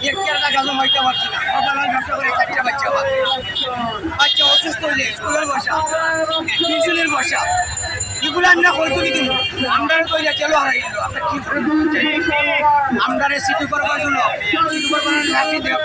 একটা গাজন হইতে পারছি না, সকালে ব্যবসা করে চারটা বাচ্চা আমার বাচ্চা অসুস্থ হইলে স্কুলের বসা, টিউশনের বসা, এগুলো আমরা হয়তো কিন্তু আমরাও তো চলো হারাই গেল। আমরা কি আমরারে সিটি করবার জন্য সিটি করবার লাঠি দেব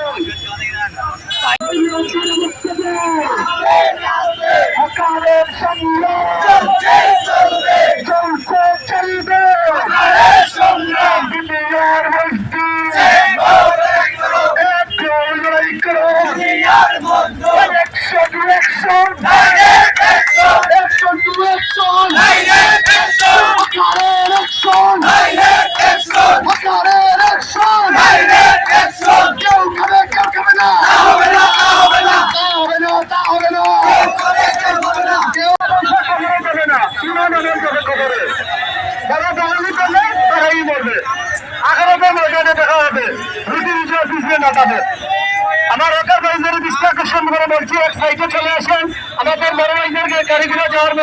আমার ওটার বাইরের দৃষ্টি আকর্ষণ করে বলছি এক সাইডে চলে আসেন, আমাদের বড় ভাইদের গাড়িগুলো যাওয়ার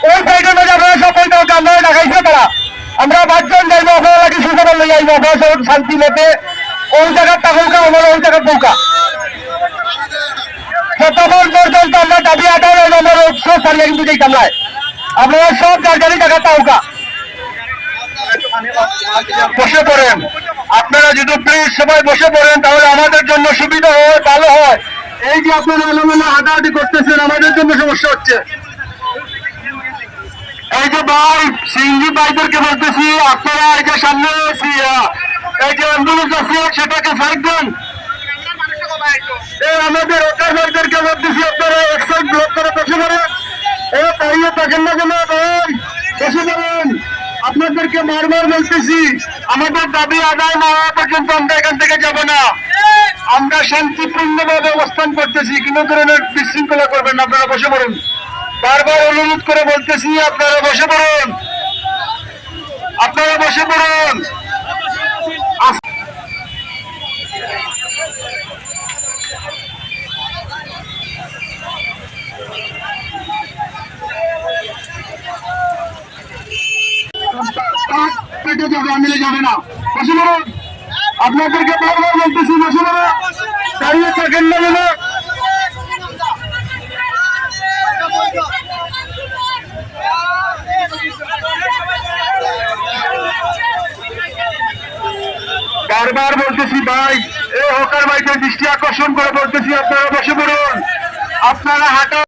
ওই সাইডে আপনারা সকল আমরা দেখাইছে তারা আমরা 5 জন যাইবো, আপনারা কি সুন্দর লই যাইবো আপনারা শান্তি মতে ওই জায়গার টাকা আমরা ওই জায়গার পৌঁকা যতক্ষণ পর্যন্ত আমরা দাবি আদায় হইল আমরা সব সারিয়ে কিন্তু যেতাম না, আপনারা সব গাড়ি টাকা টাকা বসে পড়েন। আপনারা যদি প্লিজ সবাই বসে পড়েন তাহলে আমাদের জন্য সুবিধা হয়, ভালো হয়। এই যে আপনারা এলোমেলো হাঁটাহাঁটি করতেছেন আমাদের জন্য সমস্যা হচ্ছে। এই যে ভাই সিঙ্গি ভাইদেরকে বলতেছি আপনারা এই যে সামনে এই যে অ্যাম্বুলেন্স আছে সেটাকে সাইড দেন। আমাদের ওটার ভাইদেরকে বলতেছি আপনারা এক সাইড ব্লক করে বসে পড়েন, দাঁড়িয়ে থাকেন না কেন ভাই, বসে পড়েন। আপনাদেরকে বারবার বলতেছি আমাদের দাবি আদায় না হওয়া পর্যন্ত আমরা এখান থেকে যাব না। আমরা শান্তিপূর্ণভাবে অবস্থান করতেছি, কোনো ধরনের বিশৃঙ্খলা করবেন না, আপনারা বসে পড়ুন। বারবার অনুরোধ করে বলতেছি আপনারা বসে পড়ুন, আপনারা বসে পড়ুন। পেটে যাবে, আমিলে যাবে না, বসে পড়ুন। আপনাদেরকে বারবার বলতেছি বসে পড়ুন, দাঁড়িয়ে থাকেন না কেন। বারবার বলতেছি ভাই, এই হকার ভাইদের দৃষ্টি আকর্ষণ করে বলতেছি আপনারা বসে পড়ুন, আপনারা হাঁটা